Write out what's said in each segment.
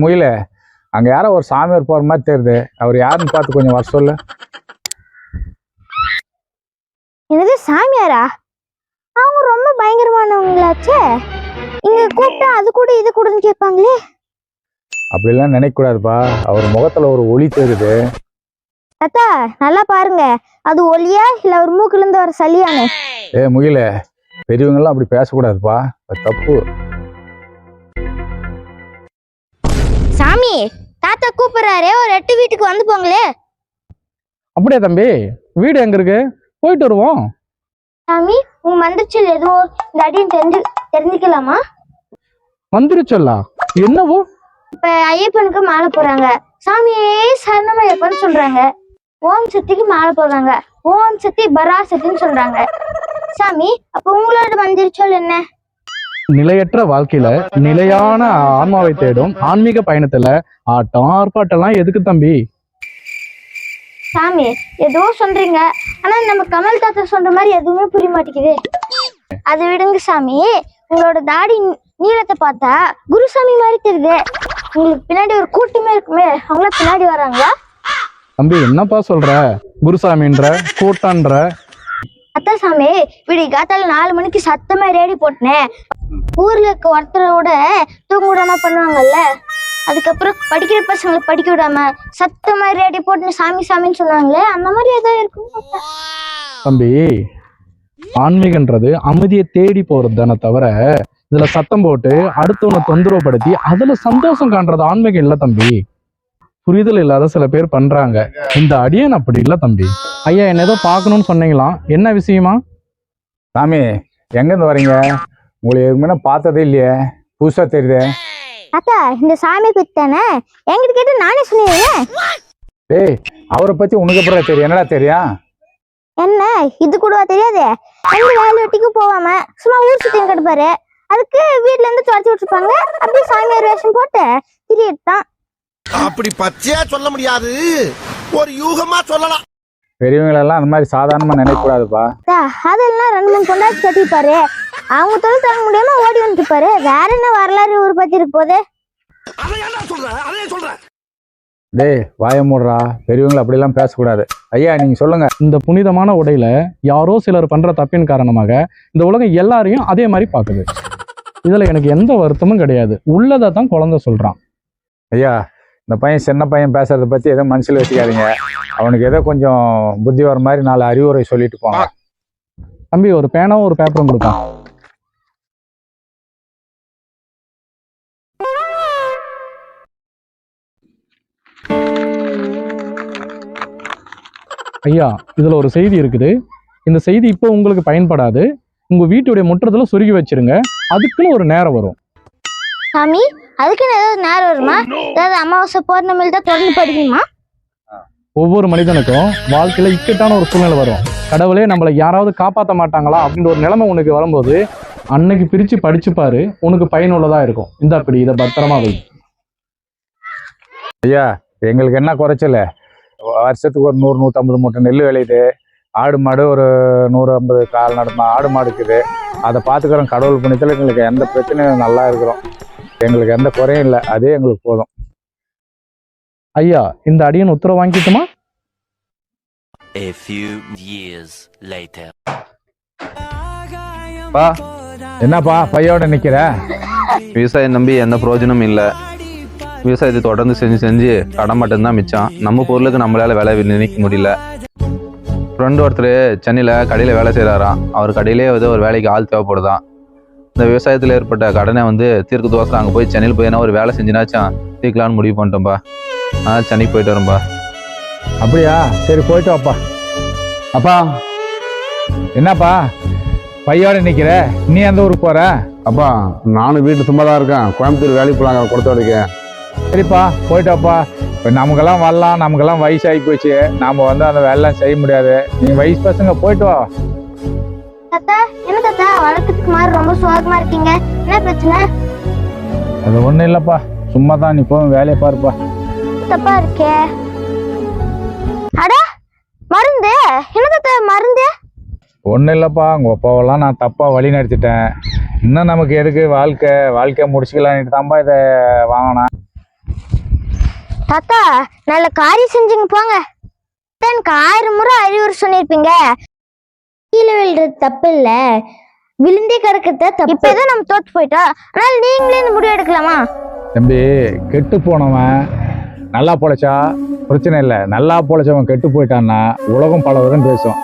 முயல அங்க யாரோ ஒரு சாமியார் போற மாதிரி தெரியுது. அவர் யாருன்னு பார்த்து கொஞ்சம் வர சொல்லு. என்னது சாமியாரா? அவங்க ரொம்ப பயங்கரமானவங்களாச்சே. இங்க கூப்பிட்டா அது கூட இது கூடன்னு கேட்பாங்களே. அப்படிலாம் நினைக்க கூடாதுப்பா. அவர் முகத்துல ஒரு ஒளி தெரியுது. அத்தா நல்லா பாருங்க, அது ஒளியா இல்ல ஒரு மூக்குல இருந்து வர சளியானு. முயல பெரியவங்க எல்லாம் அப்படி பேசக்கூடாதுப்பா, அது தப்பு. சாமி தாத்தா கூப்பிடுறாரே, ஒரு 8 வீட்டுக்கு வந்து போங்களே. அப்படியே தம்பி, வீடு எங்க இருக்கு? போயிட்டு வருவோம். சாமி உங்க மந்திரிச்சல் எதுவும் இந்த அடியும் தெரிஞ்சுக்கலாமா? மந்திரிச்சொல்லா? என்னவோ? இப்ப ஐயப்பனுக்கு மாலை போறாங்க, சாமியே சரணமையப்பன்னு சொல்றாங்க. ஓம் சக்திக்கு மாலை போடுறாங்க, ஓம் சக்தி பராசக்தின்னு சொல்றாங்க. சாமி அப்ப உங்களோட மந்திரிச்சொல் என்ன? நிலையற்ற வாழ்க்கையில நிலையான ஆன்மாவை தேடும் ஆன்மீக பயணத்துல ஆட்டம் ஆர்ப்பாட்டம்லாம் எதுக்கு தம்பி? சாமி ஏதோ சொல்றீங்க, ஆனா நம்ம கமல் தாத்தா சொல்ற மாதிரி எதுவுமே புரிய மாட்டேங்குது. அது விடுங்க சாமி, உங்களோட தாடி நீளத்தை பார்த்தா குருசாமி மாதிரி தெரியுது. உங்களுக்கு பின்னாடி ஒரு கூட்டமே இருக்குமே, அவங்கள பின்னாடி வராங்களா? தம்பி என்னப்பா சொல்ற? குருசாமின்ற கூட்டன்ற? அத்தா சாமி விடி காத்தால 4 மணிக்கு சத்தமா ரேடி போட்டேன். ஊர்ல இருக்க ஒருத்தரோட தூங்க விடாம பண்ணுவாங்கல்ல, அதுக்கப்புறம் படிக்கிற பசங்களை படிக்க விடாம சத்தமா ரேடி போட்டு சாமி சாமின்னு சொல்லுவாங்களே, அந்த மாதிரி ஏதோ இருக்கும். தம்பி ஆன்மீகன்றது அமைதியை தேடி போறது தானே தவிர இதுல சத்தம் போட்டு அடுத்தவனை தொந்தரவுப்படுத்தி அதுல சந்தோஷம் காண்றது ஆன்மீகம் இல்ல தம்பி. புரிதல் இல்லாத சில பேர் பண்றாங்க. இந்த அடியன் அப்படி இல்ல தம்பி. ஐயா என்ன ஏதோ பார்க்கணும்னு சொன்னீங்களா? என்ன விஷயமா? சாமி எங்கேருந்து வரீங்க? உங்களை எதுவுமே பார்த்ததே இல்லையே, புதுசா தெரியுதே. அத்தா இந்த சாமி பித்தானே, என்கிட்ட கேட்டு நானே சொன்னேன். அவரை பத்தி உனக்கு அப்புறம் தெரியும்? என்னடா தெரியும்? என்ன இது கூடவா தெரியாது? எங்க வேலை வெட்டிக்கு போவாம சும்மா ஊர் சுத்தின்னு கிடப்பாரு, அதுக்கு வீட்டுல இருந்து துரத்தி விட்டுருப்பாங்க. அப்படியே சாமியார் வேஷம் போட்டு திரியத்தான். அப்படி பச்சையா சொல்ல முடியாது, ஒரு யூகமா சொல்லலாம். பெரியவங்களெல்லாம் அந்த மாதிரி சாதாரணமா நினைக்க கூடாதுப்பா. அதெல்லாம் 2-3 கொண்டாடி கட்டிப்பாரு, அவங்க தொழில் தாங்க முடியாம ஓடி வந்துருப்பாரு. வேற என்ன வரலாறு ஒரு பத்தி இருக்கு போது? வாய மூடுறா, பெரியவங்களை அப்படிலாம் பேசக்கூடாது. ஐயா நீங்க சொல்லுங்க. இந்த புனிதமான உடையில யாரோ சிலர் பண்ற தப்பின் காரணமாக இந்த உலகம் எல்லாரையும் அதே மாதிரி பாக்குது. இதுல எனக்கு எந்த வருத்தமும் கிடையாது. உள்ளதை தான் குழந்தை சொல்றான். ஐயா இந்த பையன் சின்ன பையன் பேசுறத பத்தி எதோ மனசுல வச்சுக்காதீங்க. அவனுக்கு ஏதோ கொஞ்சம் புத்தி வர மாதிரி 4 அறிவுரை சொல்லிட்டு போங்க. தம்பி ஒரு பேனாவும் ஒரு பேப்பரும் கொடுத்தான். ஐயா இதுல ஒரு செய்தி இருக்குது. இந்த செய்தி இப்போ உங்களுக்கு பயன்படாது. உங்க வீட்டுடைய முற்றத்துல சொருகி வச்சிருங்க. அதுக்குன்னு ஒரு நேரம் வரும். சாமி அதுக்குன்னு ஏதாவது நேரம் வருமா? ஏதாவது அமாவாசை பௌர்ணமியில் தான் திறந்து படிக்கணுமா? ஒவ்வொரு மனிதனுக்கும் வாழ்க்கையில இக்கட்டான ஒரு சூழ்நிலை வரும். கடவுளே நம்மளை யாராவது காப்பாற்ற மாட்டாங்களா அப்படின்ற ஒரு நிலைமை உனக்கு வரும்போது அன்னைக்கு பிரிச்சு படிச்சு பாரு, உனக்கு பயனுள்ளதா இருக்கும். இந்த அப்படி இதை பத்திரமா வை. ஐயா எங்களுக்கு என்ன குறைச்சல? வருஷத்துக்கு ஒரு 100-150 மூட்டை நெல் விளையுது. ஆடு மாடு ஒரு 150 கால் நடமா ஆடு மாடு இருக்குது. அதை பார்த்துக்கிறோம். கடவுள் புண்ணியத்தில் எங்களுக்கு எந்த பிரச்சனையும் நல்லா இருக்கிறோம். எங்களுக்கு எந்த குறையும் இல்லை, அதே எங்களுக்கு போதும். ஐயா இந்த அடியன் உத்தரவு வாங்கிட்டுமா? A few years later. என்னப்பா பையோட நிக்கிற? விவசாயம் நம்பி எந்த பிரயோஜனமும் இல்லை. விவசாயத்தை தொடர்ந்து செஞ்சு கடன் மட்டும்தான் மிச்சம். நம்ம பொருளுக்கு நம்மளால வேலை நினைக்க முடியல. ஃப்ரெண்டு ஒருத்தர் சென்னையில் கடையில் வேலை செய்கிறாராம். அவர் கடையிலே ஏதோ ஒரு வேலைக்கு ஆள் தேவைப்படுதான். இந்த விவசாயத்தில் ஏற்பட்ட கடனை தீர்க்க தோசை அங்கே போய் சென்னையில் போய் ஒரு வேலை செஞ்சினாச்சும் தீர்க்கலான்னு முடிவு பண்ணிட்டோம்பா. சென்னைக்கு போயிட்டு வரோம்பா. அப்படியா? சரி போயிட்டு வாப்பா. அப்பா என்னப்பா பையோட நிக்கிற? நீ எந்த ஊருக்கு போற? அப்பா நானும் வீட்டு சும்மா தான் இருக்கேன். கோயம்புத்தூர் வேலைக்கு போலாங்க, கொடுத்து வரைக்கும். சரிப்பா போயிட்டு வாப்பா. இப்போ நமக்கெல்லாம் வரலாம், நமக்கெல்லாம் வயசாகி போச்சு. நாம அந்த வேலைலாம் செய்ய முடியாது. நீங்க வயசு பசங்க போயிட்டு வா. தாத்தா என்ன தாத்தா வழக்கத்துக்கு மாதிரி ரொம்ப சோகமா இருக்கீங்க, என்ன பிரச்சனை? அது ஒண்ணும் இல்லப்பா, சும்மா தான். நீ போய் வேலையை பாருப்பா. தப்பா இருக்கே. அட மருந்து என்ன தாத்தா மருந்து? ஒன்றும் இல்லைப்பா, உங்கள் அப்பாவெல்லாம் நான் தப்பாக வழி நடத்திட்டேன். இன்னும் நமக்கு எதுக்கு வாழ்க்கை முடிச்சுக்கலான்ட்டு தான்ப்பா இதை வாங்கினேன். தாத்தா நல்ல காரியம் செஞ்சுங்க போங்க. எனக்கு 1000 முறை அறிவுரை சொல்லியிருப்பீங்க. கீழே விழுறது தப்பு இல்ல, விழுந்தே கிடக்கிறத தப்பு. இப்பதான் நம்ம தோத்து போயிட்டா, அதனால நீங்களே இந்த முடிவு எடுக்கலாமா? தம்பி, கெட்டு போனவன் நல்லா பொழைச்சா பிரச்சனை இல்லை, நல்லா பொழைச்சவன் கெட்டு போயிட்டான்னா உலகம் பல விதம் பேசும்.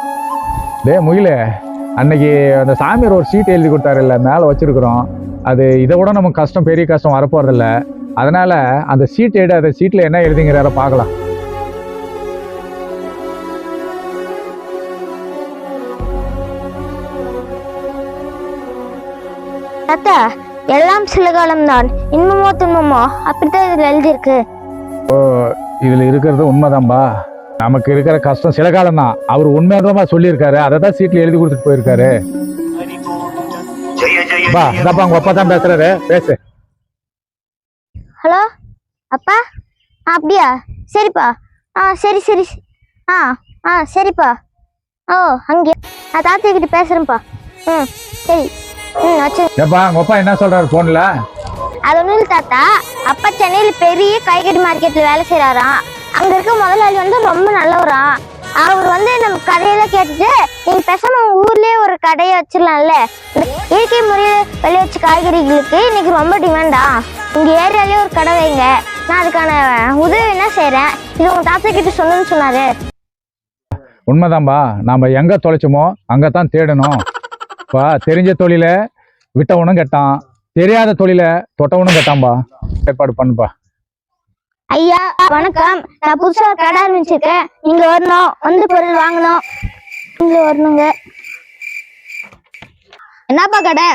முகிலே, அன்னைக்கு அந்த சாமியார் ஒரு சீட் எழுதி கொடுத்தாரு இல்லை, மேலே வச்சிருக்கிறோம். அது இதை விட நமக்கு கஷ்டம், பெரிய கஷ்டம் வரப்போறதில்ல. அதனால அந்த சீட் எடு, அந்த சீட்டில் என்ன எழுதிங்கிறார பார்க்கலாம். தாத்தா, எல்லாம் சில காலம்தான், இன்பமோ துன்பமோ, அப்படித்தான் இதுல எழுதியிருக்கு. இதுல இருக்கிறது உண்மைதான்பா. நமக்கு இருக்கிற கஷ்டம் சில காலம் தான். அவர் உண்மையாதான் சொல்லியிருக்காரு, அதை தான் சீட்ல எழுதி கொடுத்துட்டு போயிருக்காரு. உங்க அப்பா தான் பேசுறாரு, பேசு. ஹலோ அப்பா, அப்படியா? சரிப்பா. சரி சரி. சரிப்பா. ஓ அங்கே நான் தாத்தா கிட்ட பேசுறேன்ப்பா. சரி. ஏப்பா, உங்க அப்பா என்ன சொல்றாரு போன்ல? அது ஒண்ணும் இல்லை தாத்தா, அப்பா சென்னையில பெரிய காய்கறி மார்க்கெட்ல வேலை செய்யறாராம். அங்க இருக்க முதலாளி வந்து ரொம்ப நல்லவராம். அவர் வந்து நம்ம கடையெல்லாம் கேட்டுட்டு, நீங்க பேசாம ஊர்லயே ஒரு கடையை வச்சிடலாம்ல, இயற்கை முறையில விளைய வச்ச காய்கறிகளுக்கு இன்னைக்கு ரொம்ப டிமாண்டா, இங்க ஏரியாலயே ஒரு கடை வைங்க, நான் அதுக்கான உதவி என்ன செய்யறேன், இது உங்க தாத்தா கிட்ட சொல்லணும்னு சொன்னாரு. உண்மைதான்பா. நாம எங்க தொலைச்சோமோ அங்கத்தான் தேடணும். இப்ப தெரிஞ்ச தொழில விட்டவனும் கெட்டான், தெரியாத தொழில தொட்டவனும் கெட்டான்பா. ஏற்பாடு பண்ணுப்பா. ஐயா வணக்கம், நான் புதுசா கடை ஆரம்பிச்சிருக்கேன், நீங்க வரணும், வந்து பொருள் வாங்கணும், நீங்க வரணுங்க. என்னப்பா கடை?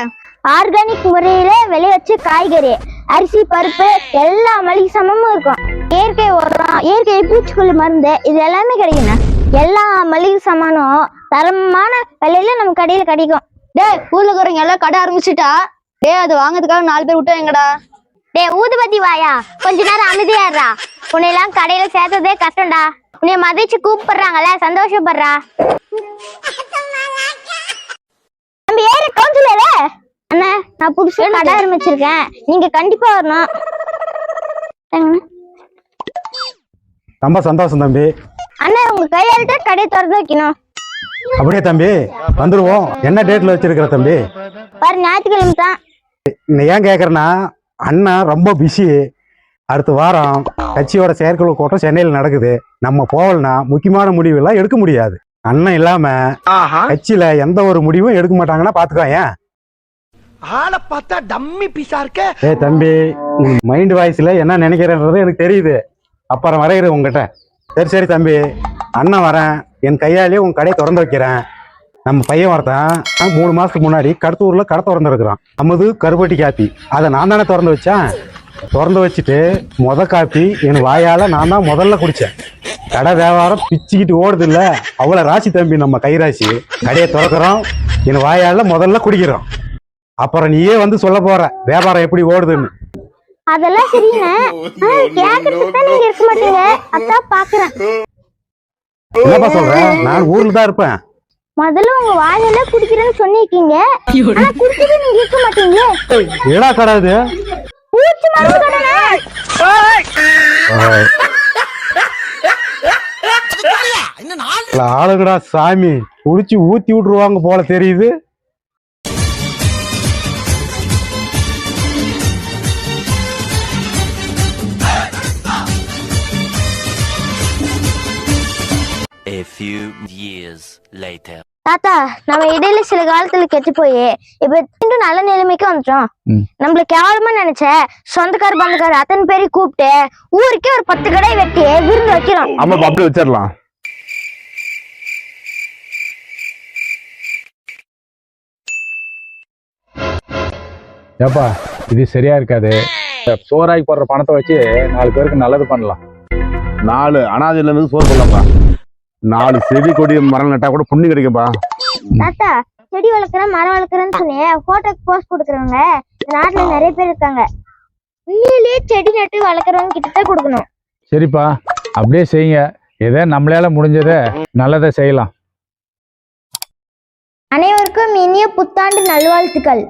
ஆர்கானிக் முறையில விளைய வச்சு காய்கறி, அரிசி, பருப்பு, எல்லா மளிகை சாமானும் இருக்கும். இயற்கை உரம், இயற்கை பூச்சிக்கொல்லி மருந்து, இது எல்லாமே கிடைக்குங்க. எல்லா மளிகை சாமானும் தரமான விலையில நம்ம கடையில கிடைக்கும். ஊர்ல இருக்கிறவங்க எல்லாம் கடை ஆரம்பிச்சுட்டா, அது வாங்கறதுக்காக 4 பேர் விட்டு எங்கடா? ஊதுபத்தி வாயா, கொஞ்ச நேரம் அமைதியாடுறா. உன்னையெல்லாம் கடையில சேர்த்ததே கஷ்டம்டா. உன்னைய மதிச்சு கூப்பிடுறாங்கல்ல, சந்தோஷப்படுறா. நம்ம ஏற கவுன்சிலர் அண்ணா, நான் புதுசா கடை ஆரம்பிச்சிருக்கேன், நீங்க கண்டிப்பா வரணும். ரொம்ப சந்தோஷம் தம்பி. அண்ணா, உங்க கையாள்கிட்ட கடையை திறந்து வைக்கணும். அப்படியே தம்பி, வந்துருவோம். என்ன டேட்ல வச்சிருக்கிற தம்பி? வர ஞாயிற்றுக்கிழமை தான். ஏன் கேட்குறேன்னா, அண்ணன் ரொம்ப பிஸி. அடுத்த வாரம் கட்சியோட செயற்குழு கூட்டம் சென்னையில் நடக்குது. நம்ம போகலன்னா முக்கியமான முடிவெல்லாம் எடுக்க முடியாது. அண்ணன் இல்லாம கட்சியில எந்த ஒரு முடிவும் எடுக்க மாட்டாங்கன்னா பாத்துக்கோங்க. ஆளை பார்த்தா டம்மி பீஸா இருக்க. தம்பி, மைண்ட் வாய்ஸ்ல என்ன நினைக்கிறேன்றது எனக்கு தெரியுது. அப்புறம் வரைகிறேன் உங்ககிட்ட. சரி தம்பி, அண்ணன் வரேன், என் கையாலேயே உன் கடையை திறந்து வைக்கிறேன். நம்ம பையன் ஒருத்தன் 3 மாசத்துக்கு முன்னாடி கடத்தூர்ல கடை திறந்துருக்குறான். நமது கருப்பட்டி காப்பி, அதை நான் தானே திறந்து வச்சேன். திறந்து வச்சுட்டு காப்பி என் வாயால நான் தான் முதல்ல குடிச்சேன். கடை வியாபாரம் பிச்சுக்கிட்டு ஓடுது இல்ல, அவ்வளவு ராசி தம்பி நம்ம கைராசி. கடையை திறக்கிறோம், என் வாயால முதல்ல குடிக்கிறோம். அப்புறம் நீயே வந்து சொல்ல போற வியாபாரம் எப்படி ஓடுதுன்னு. அதெல்லாம் சரிங்க, கேக்குறதுக்கு தான் நீங்க இருக்க மாட்டீங்க, அதான் பாக்குறேன். என்னப்பா சொல்ற? நான் ஊர்ல தான் இருப்பேன். முதல்ல உங்க வாயில குடிக்கிறேன்னு சொன்னீங்க, ஆனா குடிச்சது நீங்க இருக்க மாட்டீங்க. ஏடா கடை இது? பூச்சி மருந்து கடைனா? ஆளுங்கடா சாமி, குடிச்சு ஊத்தி விட்டுருவாங்க போல தெரியுது. A few years later. தாத்தா, நம்ம இடையில சில காலத்துல கெட்டு போய் இப்ப மீண்டும் நல்ல நிலைமைக்கு வந்துட்டோம். நம்மள கேவலமா நினைச்ச சொந்தக்கார பந்தக்கார அத்தனை பேரையும் கூப்பிட்டு ஊருக்கே ஒரு 10 கடை வெட்டி விருந்து வைக்கிறோம். ஆமா, அப்படி வச்சிடலாம். ஏப்பா, இது சரியா இருக்காது. சோறாக்கி போடுற பணத்தை வச்சு 4 பேருக்கு நல்லது பண்ணலாம். 4 அனாதையில இருந்து சோறு சொல்லப்பா. 4 செடி கொடி மரம் நட்டா கூட புண்ணி கிடைக்கும்பா. தாத்தா, செடி வளர்க்குறேன் மரம் வளர்க்குறேன்னு சொல்லி போட்டோக்கு போஸ்ட் கொடுக்குறவங்க நாட்டுல நிறைய பேர் இருக்காங்க. உண்மையிலேயே செடி நட்டு வளர்க்குறவங்க கிட்டதான் கொடுக்கணும். சரிப்பா, அப்படியே செய்யுங்க. ஏதோ நம்மளால முடிஞ்சதை நல்லதை செய்யலாம். அனைவருக்கும் இனிய புத்தாண்டு நல்வாழ்த்துக்கள்.